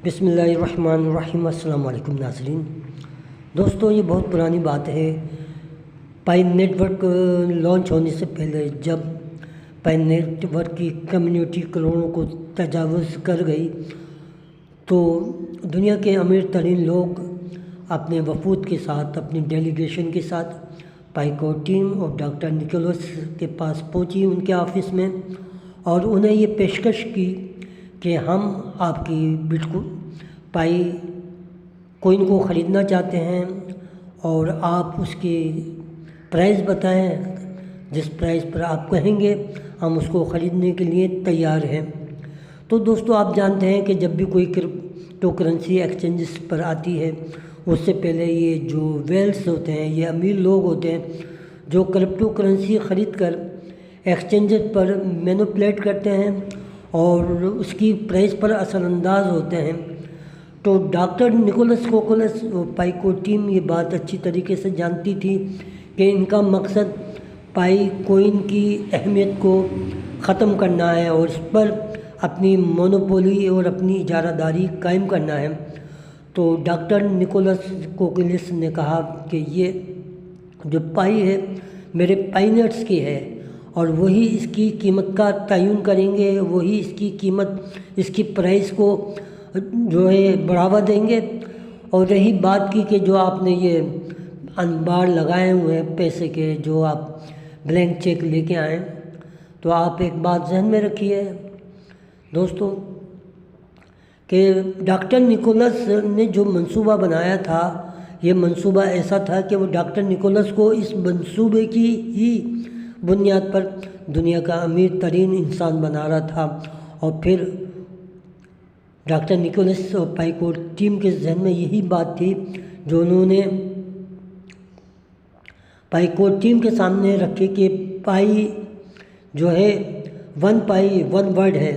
بسم اللہ الرحمن الرحیم۔ السلام علیکم ناظرین۔ دوستو، یہ بہت پرانی بات ہے۔ پائی نیٹ ورک لانچ ہونے سے پہلے جب پائی نیٹ ورک کی کمیونٹی کروڑوں کو تجاوز کر گئی تو دنیا کے امیر ترین لوگ اپنے وفود کے ساتھ، اپنی ڈیلیگیشن کے ساتھ پائی کو ٹیم اور ڈاکٹر نکولس کے پاس پہنچی ان کے آفس میں، اور انہیں یہ پیشکش کی کہ ہم آپ کی بالکل پائی کوئن کو خریدنا چاہتے ہیں اور آپ اس کی پرائز بتائیں، جس پرائز پر آپ کہیں گے ہم اس کو خریدنے کے لیے تیار ہیں۔ تو دوستو، آپ جانتے ہیں کہ جب بھی کوئی کرپٹو کرنسی ایکسچینجز پر آتی ہے اس سے پہلے یہ جو ویلز ہوتے ہیں، یہ امیر لوگ ہوتے ہیں جو کرپٹو کرنسی خرید کر ایکسچینجز پر مینوپولیٹ کرتے ہیں اور اس کی پرائز پر اثر انداز ہوتے ہیں۔ تو ڈاکٹر نکولس کوکولس اور پائی کو ٹیم یہ بات اچھی طریقے سے جانتی تھی کہ ان کا مقصد پائی کوئن کی اہمیت کو ختم کرنا ہے اور اس پر اپنی مونوپولی اور اپنی اجارہ داری قائم کرنا ہے۔ تو ڈاکٹر نکولس کوکولس نے کہا کہ یہ جو پائی ہے میرے پائنرز کی ہے اور وہی اس کی قیمت کا تعین کریں گے، وہی اس کی قیمت، اس کی پرائز کو جو ہے بڑھاوا دیں گے۔ اور رہی بات کی کہ جو آپ نے یہ انبار لگائے ہوئے ہیں پیسے کے، جو آپ بلینک چیک لے کے آئیں، تو آپ ایک بات ذہن میں رکھیے دوستو کہ ڈاکٹر نکولس نے جو منصوبہ بنایا تھا، یہ منصوبہ ایسا تھا کہ وہ ڈاکٹر نکولس کو اس منصوبے کی ہی بنیاد پر دنیا کا امیر ترین انسان بنا رہا تھا۔ اور پھر ڈاکٹر نکولس اور پائی کو ٹیم کے ذہن میں یہی بات تھی جو انہوں نے پائی کو ٹیم کے سامنے رکھی کہ پائی جو ہے ون پائی ون ورڈ ہے،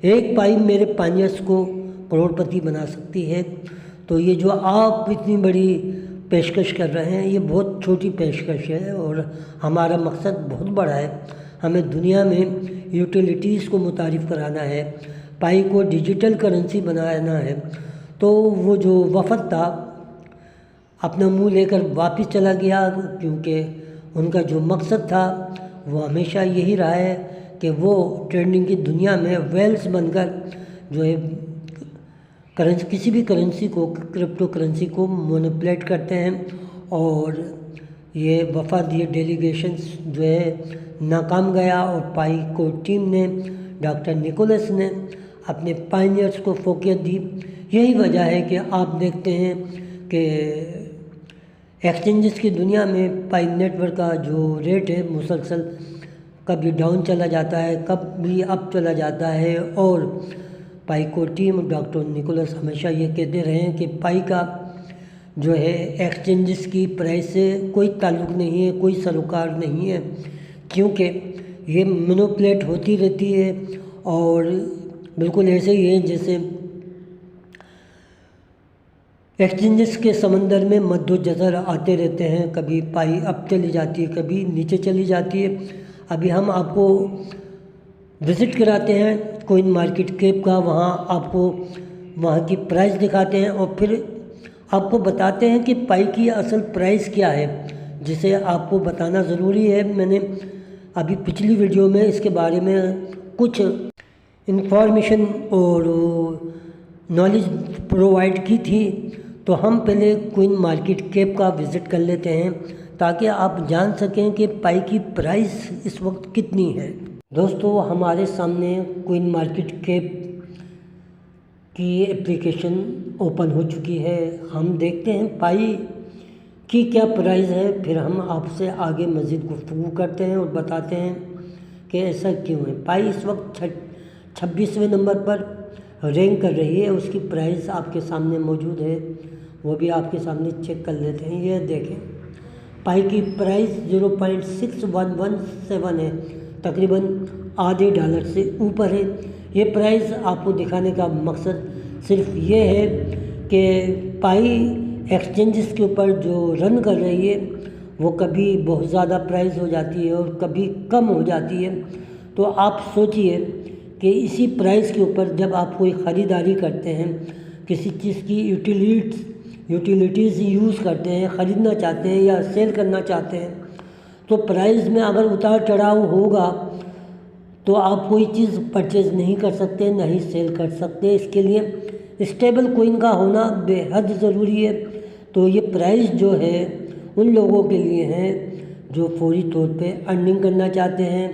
ایک پائی میرے پائنرز کو کروڑ پتی بنا سکتی ہے۔ تو یہ جو آپ اتنی بڑی پیشکش کر رہے ہیں یہ بہت چھوٹی پیشکش ہے اور ہمارا مقصد بہت بڑا ہے۔ ہمیں دنیا میں یوٹیلیٹیز کو متعارف کرانا ہے، پائی کو ڈیجیٹل کرنسی بنانا ہے۔ تو وہ جو وفد تھا اپنا منہ لے کر واپس چلا گیا، کیونکہ ان کا جو مقصد تھا وہ ہمیشہ یہی رہا ہے کہ وہ ٹریڈنگ کی دنیا میں ویلز بن کر جو ہے کسی بھی کرنسی کو، کرپٹو کرنسی کو مینوپولیٹ کرتے ہیں۔ اور یہ وفد، یہ ڈیلیگیشنز جو ہے ناکام گیا اور پائی کو ٹیم نے، ڈاکٹر نکولس نے اپنے پائنیئرز کو فوقیت دی۔ یہی وجہ ہے کہ آپ دیکھتے ہیں کہ ایکسچینجز کی دنیا میں پائی نیٹ ورک کا جو ریٹ ہے مسلسل کبھی ڈاؤن چلا جاتا ہے، کبھی اپ چلا جاتا ہے، اور پائی کو ٹیم ڈاکٹر نکولس ہمیشہ یہ کہتے رہے ہیں کہ پائی کا جو ہے ایکسچینجز کی پرائز سے کوئی تعلق نہیں ہے، کوئی سروکار نہیں ہے، کیونکہ یہ مینوپولیٹ ہوتی رہتی ہے اور بالکل ایسے ہی ہے جیسے ایکسچینجز کے سمندر میں مد و جزر آتے رہتے ہیں، کبھی پائی اپ چلی جاتی ہے، کبھی نیچے چلی جاتی ہے۔ ابھی ہم آپ کو وزٹ کراتے ہیں کوئن مارکیٹ کیپ کا، وہاں آپ کو وہاں کی پرائز دکھاتے ہیں اور پھر آپ کو بتاتے ہیں کہ پائی کی اصل پرائز کیا ہے، جسے آپ کو بتانا ضروری ہے۔ میں نے ابھی پچھلی ویڈیو میں اس کے بارے میں کچھ انفارمیشن اور نالج پرووائڈ کی تھی، تو ہم پہلے کوئن مارکیٹ کیپ کا وزٹ کر لیتے ہیں تاکہ آپ جان سکیں کہ پائی کی پرائز اس وقت کتنی ہے۔ دوستو، ہمارے سامنے کوئن مارکیٹ کیپ کی اپلیکیشن اوپن ہو چکی ہے۔ ہم دیکھتے ہیں پائی کی کیا پرائز ہے، پھر ہم آپ سے آگے مزید گفتگو کرتے ہیں اور بتاتے ہیں کہ ایسا کیوں ہے۔ پائی اس وقت 26ویں نمبر پر رینک کر رہی ہے، اس کی پرائز آپ کے سامنے موجود ہے، وہ بھی آپ کے سامنے چیک کر لیتے ہیں۔ یہ دیکھیں، پائی کی پرائز $0.6117 ہے، تقریباً آدھے ڈالر سے اوپر ہے۔ یہ پرائز آپ کو دکھانے کا مقصد صرف یہ ہے کہ پائی ایکسچینجز کے اوپر جو رن کر رہی ہے وہ کبھی بہت زیادہ پرائز ہو جاتی ہے اور کبھی کم ہو جاتی ہے۔ تو آپ سوچئے کہ اسی پرائز کے اوپر جب آپ کوئی خریداری کرتے ہیں، کسی چیز کی یوٹیلیٹیز یوز کرتے ہیں، خریدنا چاہتے ہیں یا سیل کرنا چاہتے ہیں، تو پرائز میں اگر اتار چڑھاؤ ہوگا تو آپ کوئی چیز پرچیز نہیں کر سکتے، نہ ہی سیل کر سکتے۔ اس کے لیے اسٹیبل کوئن کا ہونا بے حد ضروری ہے۔ تو یہ پرائز جو ہے ان لوگوں کے لیے ہے جو فوری طور پہ ارننگ کرنا چاہتے ہیں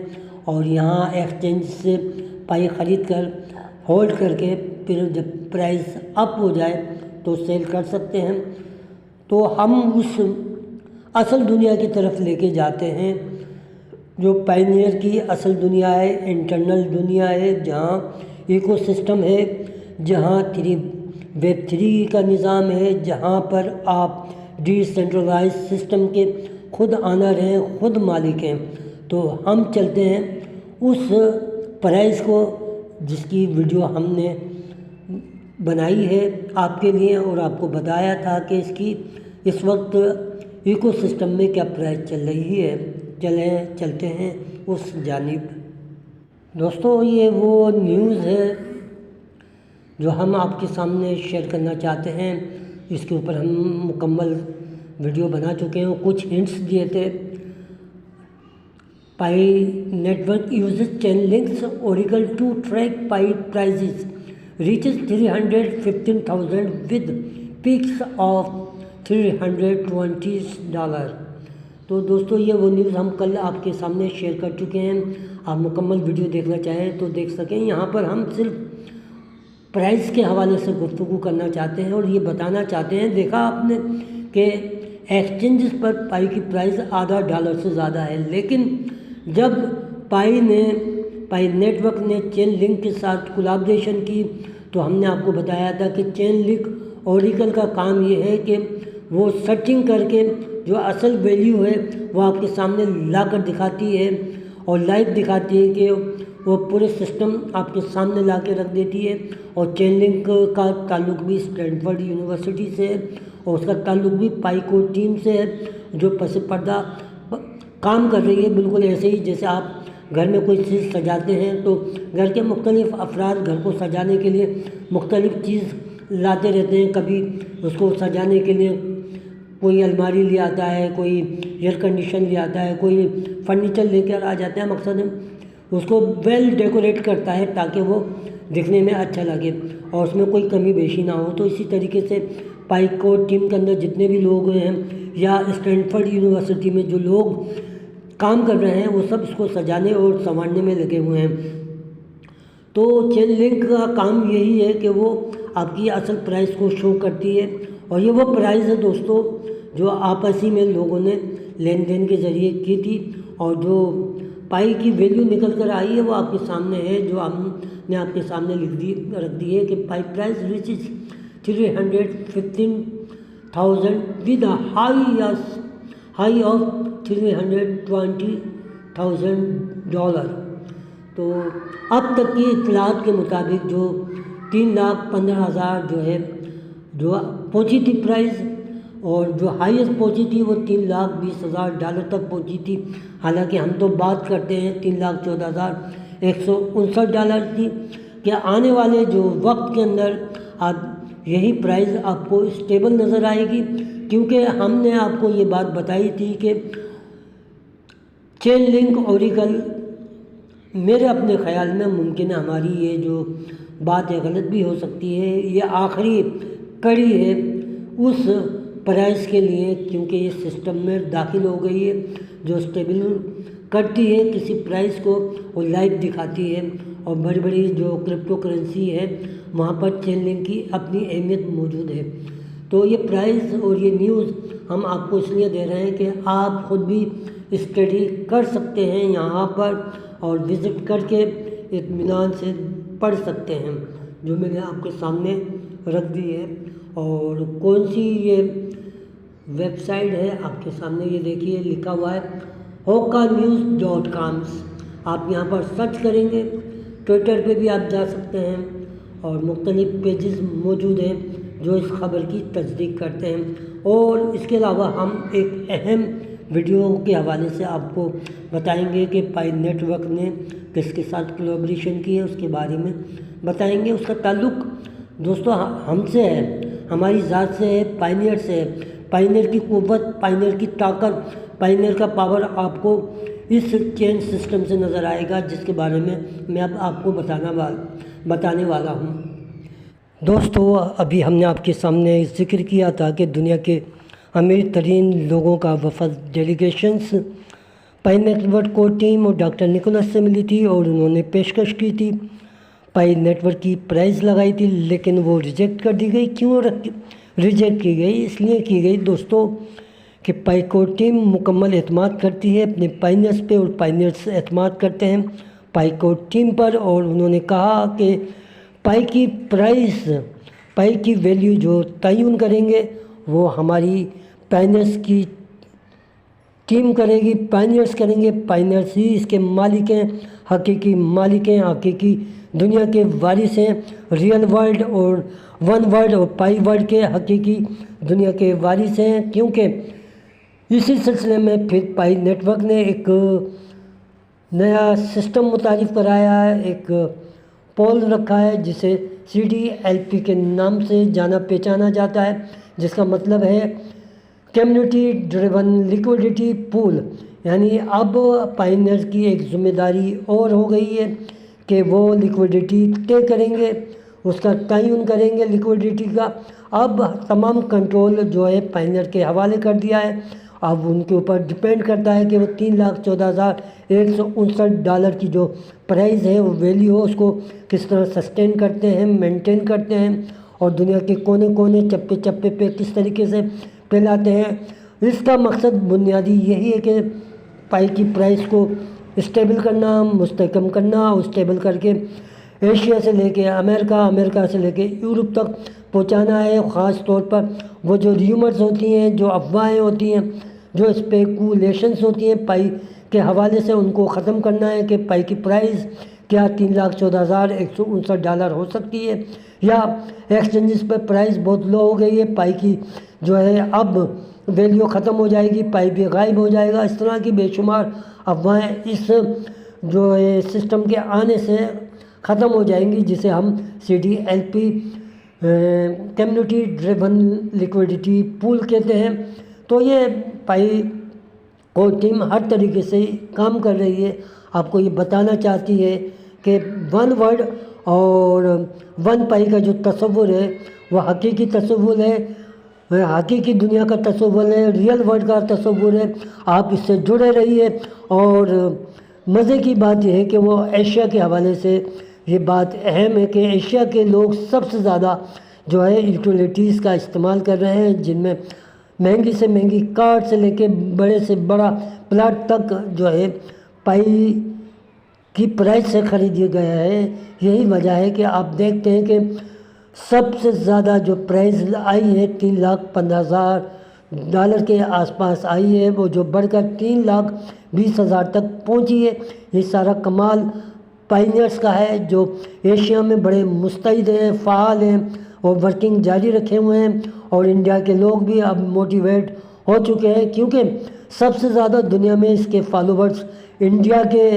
اور یہاں ایکسچینج سے پائی خرید کر ہولڈ کر کے پھر جب پرائز اپ ہو جائے تو سیل کر سکتے ہیں۔ تو ہم اس اصل دنیا کی طرف لے کے جاتے ہیں جو پائنیئر کی اصل دنیا ہے، انٹرنل دنیا ہے، جہاں ایکو سسٹم ہے، جہاں ویب 3 کا نظام ہے، جہاں پر آپ ڈی سینٹرلائز سسٹم کے خود آنر ہیں، خود مالک ہیں۔ تو ہم چلتے ہیں اس پرائز کو جس کی ویڈیو ہم نے بنائی ہے آپ کے لیے اور آپ کو بتایا تھا کہ اس وقت ایکو سسٹم میں کیا پرائز چل رہی ہے۔ چلتے ہیں اس جانب۔ دوستو یہ وہ نیوز ہے جو ہم آپ کے سامنے شیئر کرنا چاہتے ہیں۔ اس کے اوپر ہم مکمل ویڈیو بنا چکے ہیں، کچھ ہنٹس دیے تھے۔ Pi network uses chain links oracle to track pi prices reaches 315,000 with peaks of $320۔ تو دوستو یہ وہ نیوز ہم کل آپ کے سامنے شیئر کر چکے ہیں۔ آپ مکمل ویڈیو دیکھنا چاہیں تو دیکھ سکیں۔ یہاں پر ہم صرف پرائز کے حوالے سے گفتگو کرنا چاہتے ہیں اور یہ بتانا چاہتے ہیں، دیکھا آپ نے کہ ایکسچینجز پر پائی کی پرائز $0.5 سے زیادہ ہے، لیکن جب پائی نیٹ ورک نے چین لنک کے ساتھ کولیبریشن کی تو ہم نے آپ کو بتایا تھا کہ چین لنک اوریکل کا کام یہ ہے کہ وہ سرچنگ کر کے جو اصل ویلیو ہے وہ آپ کے سامنے لا کر دکھاتی ہے اور لائیو دکھاتی ہے کہ وہ پورے سسٹم آپ کے سامنے لا کے رکھ دیتی ہے۔ اور چین لنک کا تعلق بھی اسٹینفورڈ یونیورسٹی سے ہے اور اس کا تعلق بھی پائی کور ٹیم سے ہے جو پس پردہ کام کر رہی ہے، بالکل ایسے ہی جیسے آپ گھر میں کوئی چیز سجاتے ہیں تو گھر کے مختلف افراد گھر کو سجانے کے لیے مختلف چیز لاتے رہتے ہیں۔ کبھی اس کو سجانے کے لیے کوئی الماری لے آتا ہے، کوئی ایئر کنڈیشن لے آتا ہے، کوئی فرنیچر لے کر آ جاتا ہے، مقصد اس کو ویل ڈیکوریٹ کرتا ہے تاکہ وہ دکھنے میں اچھا لگے اور اس میں کوئی کمی بیشی نہ ہو۔ تو اسی طریقے سے پائی کور ٹیم کے اندر جتنے بھی لوگ ہیں یا اسٹینفورڈ یونیورسٹی میں جو لوگ کام کر رہے ہیں وہ سب اس کو سجانے اور سنوارنے میں لگے ہوئے ہیں۔ تو چین لنک کا کام یہی ہے کہ وہ آپ کی اصل پرائز کو شو کرتی ہے اور یہ وہ پرائز ہے دوستو جو آپسی میں لوگوں نے لین دین کے ذریعے کی تھی اور جو پائی کی ویلیو نکل کر آئی ہے وہ آپ کے سامنے ہے، جو ہم نے آپ کے سامنے رکھ دی ہے کہ Pi prize reaches 315,000 with high of $320,000۔ تو اب تک کی اطلاعات کے مطابق جو 3,15,000 جو ہے جو پہنچی تھی پرائز اور جو ہائیسٹ پہنچی تھی وہ $3,20,000 تک پہنچی تھی، حالانکہ ہم تو بات کرتے ہیں $3,14,159 تھی کہ آنے والے جو وقت کے اندر آپ یہی پرائز آپ کو اسٹیبل نظر آئے گی، کیونکہ ہم نے آپ کو یہ بات بتائی تھی کہ چین لنک اوریکل میرے اپنے خیال میں ممکن ہے ہماری یہ جو بات ہے غلط بھی ہو سکتی ہے، یہ آخری کڑی ہے اس پرائز کے لیے، کیونکہ یہ سسٹم میں داخل ہو گئی ہے جو اسٹیبل کرتی ہے کسی پرائز کو اور لائیو دکھاتی ہے، اور بڑی بڑی جو کرپٹو کرنسی ہے وہاں پر چین لنک کی اپنی اہمیت موجود ہے۔ تو یہ پرائز اور یہ نیوز ہم آپ کو اس لیے دے رہے ہیں کہ آپ خود بھی اسٹڈی کر سکتے ہیں یہاں پر اور وزٹ کر کے اطمینان سے پڑھ سکتے ہیں جو میں نے آپ کے سامنے رکھ دی ہے۔ اور کون سی یہ ویب سائٹ ہے آپ کے سامنے یہ دیکھیے لکھا ہوا ہے hokanews.com۔ آپ یہاں پر سرچ کریں گے، ٹویٹر پہ بھی آپ جا سکتے ہیں اور مختلف پیجز موجود ہیں جو اس خبر کی تصدیق کرتے ہیں۔ اور اس کے علاوہ ہم ایک اہم ویڈیو کے حوالے سے آپ کو بتائیں گے کہ پائی نیٹ ورک نے کس کے ساتھ کولیبریشن کی ہے، اس کے بارے میں بتائیں گے۔ اس کا تعلق دوستو ہم سے ہے، ہماری ذات سے ہے، پائنیئر سے ہے۔ پائنیئر کی قوت، پائنیئر کی طاقت، پائنیئر کا پاور آپ کو اس چین سسٹم سے نظر آئے گا، جس کے بارے میں اب آپ کو بتانے والا ہوں۔ دوستو ابھی ہم نے آپ کے سامنے ذکر کیا تھا کہ دنیا کے امیر ترین لوگوں کا وفد ڈیلیگیشنز پائی نیٹ ورک کو ٹیم اور ڈاکٹر نکولس سے ملی تھی، اور انہوں نے پیشکش کی تھی، پائی نیٹ ورک کی پرائز لگائی تھی، لیکن وہ ریجیکٹ کر دی گئی۔ کیوں ریجیکٹ کی گئی؟ اس لیے کی گئی دوستو کہ پائی کو ٹیم مکمل اعتماد کرتی ہے اپنے پائنیئرز پہ، اور پائنیئرز اعتماد کرتے ہیں پائی کو ٹیم پر، اور انہوں نے کہا کہ پائی کی پرائز، پائی کی ویلیو جو تعین کریں گے وہ ہماری پائنیئرز کی ٹیم کرے گی، پائنیئرز کریں گے، پائنیئرز ہی اس کے مالک ہیں، حقیقی مالک ہیں، حقیقی دنیا کے وارث ہیں، ریئل ورلڈ اور ون ورلڈ اور پائی ورلڈ کے حقیقی دنیا کے وارث ہیں۔ کیونکہ اسی سلسلے میں پھر پائی نیٹ ورک نے ایک نیا سسٹم متعارف کرایا ہے، ایک پول رکھا ہے جسے CDLP کے نام سے جانا پہچانا جاتا ہے، جس کا مطلب ہے کمیونٹی ڈریون لیکوڈیٹی پول۔ یعنی اب پائنیئرز کی ایک ذمہ داری اور ہو گئی ہے کہ وہ لیکوڈیٹی طے کریں گے، اس کا تعین کریں گے لیکوڈیٹی کا۔ اب تمام کنٹرول جو ہے پائنیئر کے حوالے کر دیا ہے۔ اب ان کے اوپر ڈیپینڈ کرتا ہے کہ وہ $3,14,159 کی جو پرائز ہے، وہ ویلیو ہو، اس کو کس طرح سسٹین کرتے ہیں، مینٹین کرتے ہیں، اور دنیا کے کونے کونے چپے چپے پہ کس طریقے سے پھیلاتے ہیں۔ اس کا مقصد بنیادی یہی ہے کہ پائی کی پرائز کو اسٹیبل کرنا، مستحکم کرنا، اسٹیبل کر کے ایشیا سے لے کے امریکہ، امریکہ سے لے کے یورپ تک پہنچانا ہے۔ خاص طور پر وہ جو ریومرز ہوتی ہیں، جو افواہیں ہوتی ہیں، جو اسپیکولیشنز ہوتی ہیں پائی کے حوالے سے، ان کو ختم کرنا ہے کہ پائی کی پرائز کیا $3,14,159 ہو سکتی ہے، یا ایکسچینجز پر پرائز بہت لو ہو گئی ہے، پائی کی جو ہے اب ویلیو ختم ہو جائے گی، پائی بھی غائب ہو جائے گا۔ اس طرح کی بے شمار افواہیں اس جو ہے سسٹم کے آنے سے ختم ہو جائیں گی، جسے ہم CDLP کمیونٹی ڈریون لیکوڈیٹی پول کہتے ہیں۔ تو یہ پائی کو ٹیم ہر طریقے سے کام کر رہی ہے، آپ کو یہ بتانا چاہتی ہے کہ ون ورلڈ اور ون پائی کا جو تصور ہے وہ حقیقی تصور ہے، حقیقی دنیا کا تصور ہے، ریئل ورلڈ کا تصور ہے۔ آپ اس سے جڑے رہیے، اور مزے کی بات یہ ہے کہ وہ ایشیا کے حوالے سے یہ بات اہم ہے کہ ایشیا کے لوگ سب سے زیادہ جو ہے یوٹیلیٹیز کا استعمال کر رہے ہیں، جن میں مہنگی سے مہنگی کار سے لے کے بڑے سے بڑا پلاٹ تک جو ہے پائی کی پرائز سے خریدیا گیا ہے۔ یہی وجہ ہے کہ آپ دیکھتے ہیں کہ سب سے زیادہ جو پرائز آئی ہے $3,15,000 کے آس پاس آئی ہے، وہ جو بڑھ کر $3,20,000 تک پہنچی ہے۔ یہ سارا کمال پائنیئرز کا ہے، جو ایشیا میں بڑے مستعد ہیں، فعال ہیں، اور ورکنگ جاری رکھے ہوئے ہیں، اور انڈیا کے لوگ بھی اب موٹیویٹ ہو چکے ہیں، کیونکہ سب سے زیادہ دنیا میں اس کے فالوورز انڈیا کے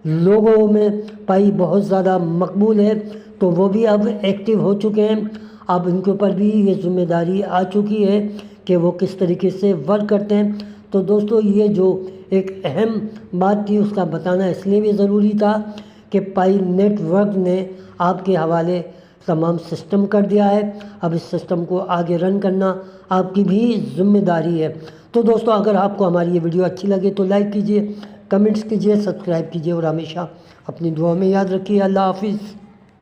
لوگوں میں پائی بہت زیادہ مقبول ہے، تو وہ بھی اب ایکٹیو ہو چکے ہیں۔ اب ان کے اوپر بھی یہ ذمہ داری آ چکی ہے کہ وہ کس طریقے سے ورک کرتے ہیں۔ تو دوستو یہ جو ایک اہم بات تھی، اس کا بتانا اس لیے بھی ضروری تھا کہ پائی نیٹ ورک نے آپ کے حوالے تمام سسٹم کر دیا ہے۔ اب اس سسٹم کو آگے رن کرنا آپ کی بھی ذمہ داری ہے۔ تو دوستو اگر آپ کو ہماری یہ ویڈیو اچھی لگے تو لائک کیجئے، کمنٹس کیجئے، سبسکرائب کیجئے، اور ہمیشہ اپنی دعا میں یاد رکھیے۔ اللہ حافظ۔